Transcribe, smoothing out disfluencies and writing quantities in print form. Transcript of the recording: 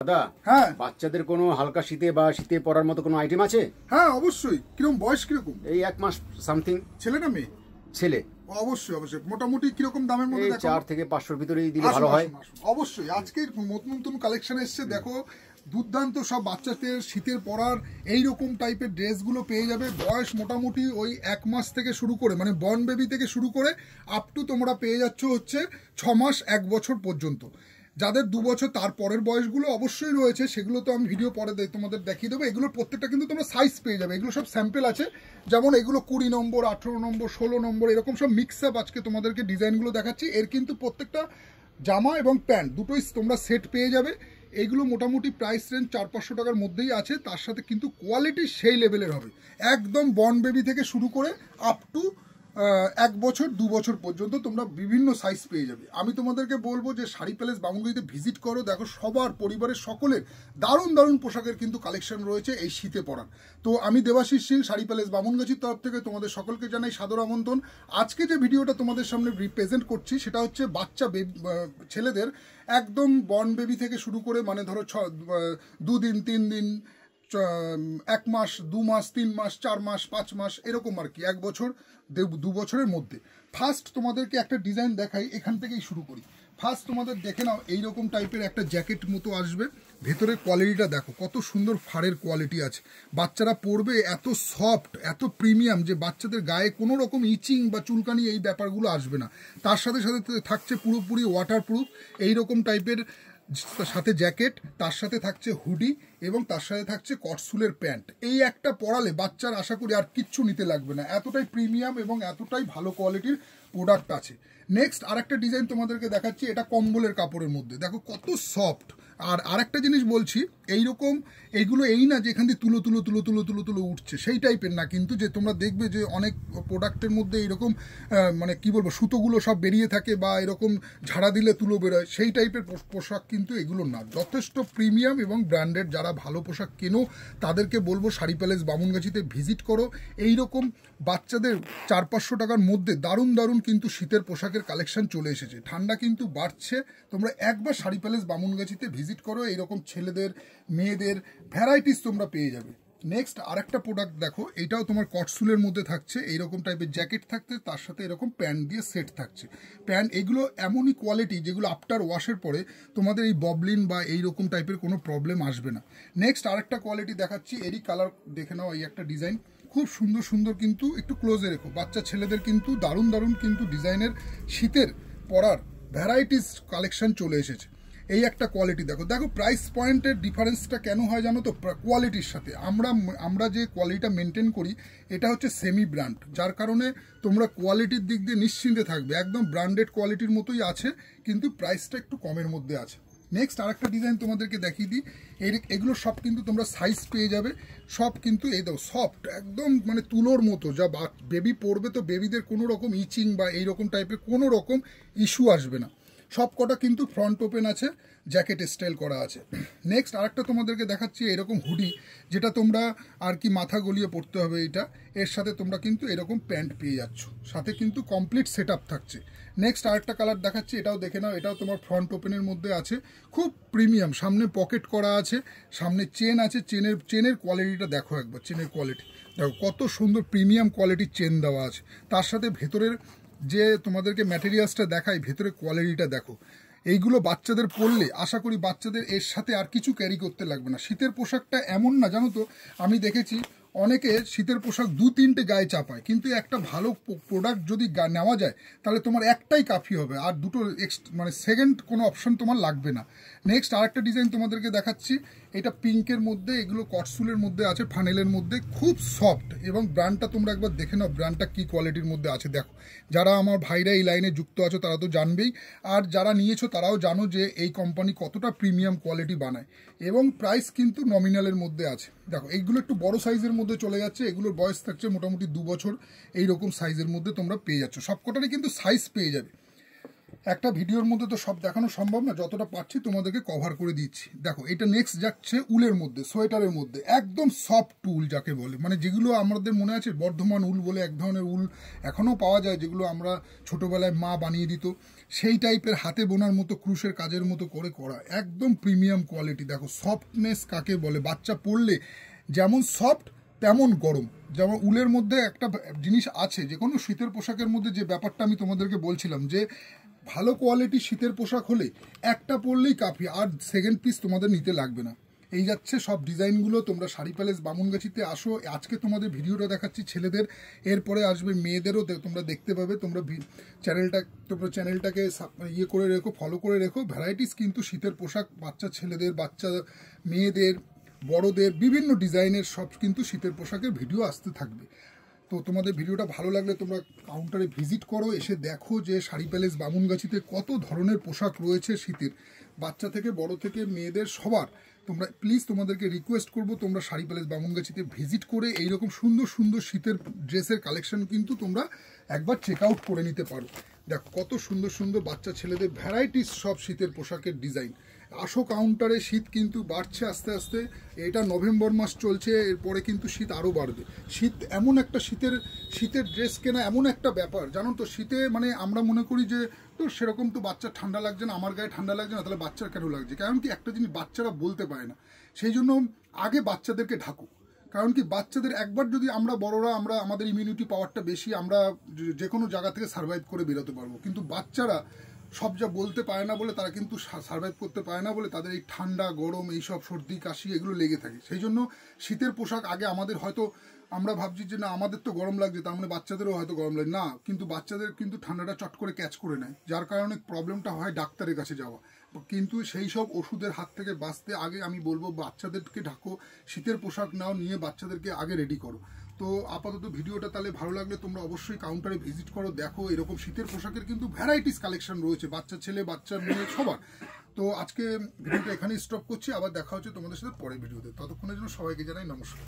দাদা, হ্যাঁ বাচ্চাদের কোনো হালকা শীতে বা শীতে পরার মতো কোনো আইটেম আছে? হ্যাঁ অবশ্যই। কিরকম বয়স কিরকম? এই 1 মাস সামথিং। ছেলে না মেয়ে? ছেলে। অবশ্যই অবশ্যই। মোটামুটি কিরকম দামের মধ্যে? এই দেখো 4 থেকে 500 ভিতরেই দিলে ভালো হয়। অবশ্যই। আজকে নতুন নতুন কালেকশন এসছে, দেখো দুর্দান্ত সব বাচ্চাদের শীতের পরার এইরকম টাইপের ড্রেসগুলো পেয়ে যাবে। বয়স মোটামুটি ওই 1 মাস থেকে শুরু করে, মানে বর্ন বেবি থেকে শুরু করে আপ টু তোমরা পেয়ে যাচ্ছ হচ্ছে 6 মাস 1 বছর পর্যন্ত। যাদের 2 বছর তার পরের বয়সগুলো অবশ্যই রয়েছে, সেগুলো তো আমি ভিডিও পরে তোমাদের দেখিয়ে দেবো। এগুলোর প্রত্যেকটা কিন্তু তোমরা সাইজ পেয়ে যাবে। এগুলো সব স্যাম্পেল আছে, যেমন এগুলো 20 নম্বর, 18 নম্বর, 16 নম্বর, এরকম সব মিক্স আপ আজকে তোমাদেরকে ডিজাইনগুলো দেখাচ্ছি। এর কিন্তু প্রত্যেকটা জামা এবং প্যান্ট দুটোই তোমরা সেট পেয়ে যাবে। এইগুলো মোটামুটি প্রাইস রেঞ্জ 400-500 টাকার মধ্যেই আছে। তার সাথে কিন্তু কোয়ালিটি সেই লেভেলের হবে, একদম বর্ন বেবি থেকে শুরু করে আপ টু 1 বছর 2 বছর পর্যন্ত তোমরা বিভিন্ন সাইজ পেয়ে যাবে। আমি তোমাদেরকে বলবো যে শাড়ি প্যালেস বামুনগাছিতে ভিজিট করো। দেখো সবার পরিবারের সকলের দারুণ দারুণ পোশাকের কিন্তু কালেকশন রয়েছে এই শীতে পরার। তো আমি দেবাশিস শীল, শাড়ি প্যালেস বামুনগাছির তরফ থেকে তোমাদের সকলকে জানাই সাদর আমন্ত্রণ। আজকে যে ভিডিওটা তোমাদের সামনে রিপ্রেজেন্ট করছি সেটা হচ্ছে বাচ্চা ছেলেদের একদম বর্ন বেবি থেকে শুরু করে, মানে ধরো 2 দিন 3 দিন, 1 মাস 2 মাস 3 মাস 4 মাস 5 মাস এরকম আর কি, 1 বছর 2 বছরের মধ্যে। ফার্স্ট তোমাদেরকে একটা ডিজাইন দেখাই, এখান থেকেই শুরু করি। ফার্স্ট তোমাদের দেখে নাও, এইরকম টাইপের একটা জ্যাকেট মতো আসবে। ভেতরের কোয়ালিটিটা দেখো কত সুন্দর, ফাড়ের কোয়ালিটি আছে। বাচ্চারা পরবে, এত সফট এত প্রিমিয়াম যে বাচ্চাদের গায়ে কোনো রকম ইচিং বা চুলকানি এই ব্যাপারগুলো আসবে না। তার সাথে সাথে থাকছে পুরোপুরি ওয়াটারপ্রুফ এইরকম টাইপের সাথে জ্যাকেট, তার সাথে থাকছে হুডি এবং তার সাথে থাকছে কটসুলের প্যান্ট। এই একটা পরালে বাচ্চার আশা করি আর কিচ্ছু নিতে লাগবে না, এতটাই প্রিমিয়াম এবং এতটাই ভালো কোয়ালিটির প্রোডাক্ট আছে। নেক্সট আরেকটা ডিজাইন তোমাদেরকে দেখাচ্ছি, এটা কম্বলের কাপড়ের মধ্যে, দেখো কত সফট। আর আরেকটা জিনিস বলছি, এইরকম এইগুলো এই না যে এখান দিয়ে তুলো তুলো তুলো তুলো তুলো তুলো উঠছে, সেই টাইপের না কিন্তু। যে তোমরা দেখবে যে অনেক প্রোডাক্টের মধ্যে এইরকম মানে কি বলবো, সুতোগুলো সব বেরিয়ে থাকে বা এরকম ঝাড়া দিলে তুলো বেরোয়, সেই টাইপের পোশাক কিন্তু এগুলো না। যথেষ্ট প্রিমিয়াম এবং ব্র্যান্ডেড। যারা ভালো পোশাক কেনো তাদেরকে বলবো শাড়ি প্যালেস বামুনগাছিতে ভিজিট করো। এইরকম বাচ্চাদের 400-500 টাকার মধ্যে দারুণ দারুণ কিন্তু শীতের পোশাকের কালেকশন চলে এসেছে। ঠান্ডা কিন্তু বাড়ছে, তোমরা একবার শাড়ি প্যালেস বামুনগাছিতে ভিজিট করো। এইরকম ছেলেদের মেয়েদের ভ্যারাইটিস তোমরা পেয়ে যাবে। নেক্সট আরেকটা প্রোডাক্ট দেখো, এটাও তোমার কটসুলের মধ্যে থাকছে। এইরকম টাইপের জ্যাকেট থাকছে, তার সাথে এরকম প্যান্ট দিয়ে সেট থাকছে। প্যান্ট এগুলো এমনই কোয়ালিটি যেগুলো আফটার ওয়াশের পরে তোমাদের এই ববলিন বা এইরকম টাইপের কোনো প্রবলেম আসবে না। নেক্সট আরেকটা কোয়ালিটি দেখাচ্ছি, এরই কালার দেখে নাও। এই একটা ডিজাইন খুব সুন্দর সুন্দর, কিন্তু একটু ক্লোজে রেখো। বাচ্চা ছেলেদের কিন্তু দারুণ দারুণ কিন্তু ডিজাইনের শীতের পরার ভ্যারাইটিস কালেকশন চলে এসেছে। এই একটা কোয়ালিটি দেখো, দেখো প্রাইস পয়েন্টের ডিফারেন্সটা কেন হয় জানো তো? কোয়ালিটির সাথে আমরা যে কোয়ালিটিটা মেনটেন করি এটা হচ্ছে সেমি ব্র্যান্ড, যার কারণে তোমরা কোয়ালিটির দিক দিয়ে নিশ্চিন্তে থাকবে। একদম ব্র্যান্ডেড কোয়ালিটির মতোই আছে, কিন্তু প্রাইসটা একটু কমের মধ্যে আছে। নেক্সট আরেকটা ডিজাইন তোমাদেরকে দেখিয়ে দিই। এগুলো সব কিন্তু তোমরা সাইজ পেয়ে যাবে। সব কিন্তু এই দাও সফট, একদম মানে তুলোর মতো। যা বেবি পরবে তো বেবিদের কোনো রকম ইচিং বা এইরকম টাইপের কোনো রকম ইস্যু আসবে না। সব কটা কিন্তু ফ্রন্ট ওপেন আছে, জ্যাকেট স্টাইল করা আছে। নেক্সট আরেকটা তোমাদেরকে দেখাচ্ছি, এরকম হুডি, যেটা তোমরা আর কি মাথা গলিয়ে পড়তে হবে এইটা। এর সাথে তোমরা কিন্তু এরকম প্যান্ট পেয়ে যাচ্ছ, সাথে কিন্তু কমপ্লিট সেট আপ থাকছে। নেক্সট আরেকটা কালার দেখাচ্ছি, এটাও দেখে নাও। এটাও তোমার ফ্রন্ট ওপেনের মধ্যে আছে, খুব প্রিমিয়াম। সামনে পকেট করা আছে, সামনে চেন আছে। চেনের কোয়ালিটিটা দেখো একবার, চেনের কোয়ালিটি দেখো কত সুন্দর প্রিমিয়াম কোয়ালিটির চেন দেওয়া আছে। তার সাথে ভেতরের যে তোমাদেরকে ম্যাটেরিয়ালসটা দেখাই, ভেতরে কোয়ালিটিটা দেখো। এইগুলো বাচ্চাদের পরলে আশা করি বাচ্চাদের এর সাথে আর কিছু ক্যারি করতে লাগবে না। শীতের পোশাকটা এমন না জানো তো, আমি দেখেছি অনেকে শীতের পোশাক 2-3টে গায়ে চাপায়, কিন্তু একটা ভালো প্রোডাক্ট যদি নেওয়া যায় তাহলে তোমার একটাই কাফি হবে, আর দুটো মানে সেকেন্ড কোনো অপশন তোমার লাগবে না। নেক্সট আরেকটা ডিজাইন তোমাদেরকে দেখাচ্ছি, এটা পিঙ্কের মধ্যে, এগুলো কটসুলের মধ্যে আছে, ফানেলের মধ্যে, খুব সফট। এবং ব্র্যান্ডটা তোমরা একবার দেখে নাও, ব্র্যান্ডটা কী কোয়ালিটির মধ্যে আছে দেখো। যারা আমার ভাইরা এই লাইনে যুক্ত আছো তারা তো জানবেই, আর যারা নিয়েছো তারাও জানো যে এই কোম্পানি কতটা প্রিমিয়াম কোয়ালিটি বানায়। এবং প্রাইস কিন্তু নমিনালের মধ্যে আছে। দেখো এইগুলো একটু বড় সাইজের মধ্যে চলে যাচ্ছে, এগুলোর বয়স থাকছে মোটামুটি 2 বছর। এইরকম সাইজের মধ্যে তোমরা পেয়ে যাচ্ছ, সবকটারই কিন্তু সাইজ পেয়ে যাবে। একটা ভিডিওর মধ্যে তো সব দেখানো সম্ভব না, যতটা পারছি তোমাদেরকে কভার করে দিচ্ছি। দেখো এটা নেক্সট যাচ্ছে উলের মধ্যে, সোয়েটারের মধ্যে একদম সফট উল যাকে বলে, মানে যেগুলো আমাদের মনে আছে বর্ধমান উল বলে এক ধরনের উল এখনও পাওয়া যায়, যেগুলো আমরা ছোটোবেলায় মা বানিয়ে দিত, সেই টাইপের হাতে বোনার মতো ক্রুশের কাজের মতো করে করা, একদম প্রিমিয়াম কোয়ালিটি। দেখো সফটনেস কাকে বলে, বাচ্চা পরলে যেমন সফট তেমন গরম। যেমন উলের মধ্যে একটা জিনিস আছে, যে কোনো শীতের পোশাকের মধ্যে যে ব্যাপারটা আমি তোমাদেরকে বলছিলাম, যে ভালো কোয়ালিটির শীতের পোশাক হলে একটা পরলেই কাফি, আর সেকেন্ড পিস তোমাদের নিতে লাগবে না। এই যাচ্ছে সব ডিজাইনগুলো। তোমরা শাড়ি প্যালেস বামুনগাছিতে আসো। আজকে তোমাদের ভিডিওটা দেখাচ্ছি ছেলেদের, এরপরে আসবে মেয়েদেরও, তোমরা দেখতে পাবে। তোমরা চ্যানেলটাকে ইয়ে করে রেখো, ফলো করে রেখো। ভ্যারাইটিস কিন্তু শীতের পোশাক বাচ্চা ছেলেদের, বাচ্চা মেয়েদের, বড়দের বিভিন্ন ডিজাইনের সব কিন্তু শীতের পোশাকের ভিডিও আসতে থাকবে। তো তোমাদের ভিডিওটা ভালো লাগলে তোমরা কাউন্টারে ভিজিট করো, এসে দেখো যে শাড়ি প্যালেস বামুনগাছিতে কত ধরনের পোশাক রয়েছে শীতের, বাচ্চা থেকে বড় থেকে মেয়েদের সবার। তোমরা প্লিজ তোমাদেরকে রিকোয়েস্ট করবো, তোমরা শাড়ি প্যালেস বামুনগাছিতে ভিজিট করে এইরকম সুন্দর সুন্দর শীতের ড্রেসের কালেকশন কিন্তু তোমরা একবার চেক আউট করে নিতে পারো। দেখো কত সুন্দর সুন্দর বাচ্চা ছেলেদের ভ্যারাইটিস সব শীতের পোশাকের ডিজাইন। আসো কাউন্টারে, শীত কিন্তু বাড়ছে আস্তে আস্তে। এটা নভেম্বর মাস চলছে, এরপরে কিন্তু শীত আরও বাড়বে। শীত এমন একটা শীতের ড্রেস কেনা এমন একটা ব্যাপার, জানো তো, শীতে মানে আমরা মনে করি যে তো সেরকম তো বাচ্চার ঠান্ডা লাগছে না, আমার গায়ে ঠান্ডা লাগছে না, তাহলে বাচ্চার কেন লাগছে? কারণ কি একটা জিনিস বাচ্চারা বলতে পারে না, সেই জন্য আগে বাচ্চাদেরকে ঢাকো। কারণ কি বাচ্চাদের একবার যদি আমরা বড়রা আমাদের ইমিউনিটি পাওয়ারটা বেশি, আমরা যে কোনো জায়গা থেকে সার্ভাইভ করে বেরোতে পারবো। কিন্তু বাচ্চারা সব যা বলতে পারে না বলে, তারা কিন্তু সার্ভাইভ করতে পারে না বলে তাদের এই ঠান্ডা গরম এইসব সর্দি কাশি এগুলো লেগে থাকে। সেই জন্য শীতের পোশাক আগে আমাদের হয়তো আমরা ভাবছি যে না আমাদের তো গরম লাগছে, তার মানে বাচ্চাদেরও হয়তো গরম লাগে না, কিন্তু বাচ্চাদের কিন্তু ঠান্ডাটা চট করে ক্যাচ করে নেয়, যার কারণে প্রবলেমটা হয় ডাক্তারের কাছে যাওয়া। কিন্তু সেই সব ওষুধের হাত থেকে বাঁচতে আগে আমি বলবো বাচ্চাদেরকে ঢাকো, শীতের পোশাক নাও, নিয়ে বাচ্চাদেরকে আগে রেডি করো। তো আপাতত ভিডিওটা তাহলে ভালো লাগলে তোমরা অবশ্যই কাউন্টারে ভিজিট করো, দেখো এরকম শীতের পোশাকের কিন্তু ভ্যারাইটিস কালেকশন রয়েছে, বাচ্চা ছেলে বাচ্চা মেয়ে সবার। তো আজকে ভিডিওটা এখানেই স্টপ করছি, আবার দেখা হচ্ছে তোমাদের সাথে পরের ভিডিওতে। ততক্ষণের জন্য সবাইকে জানাই নমস্কার।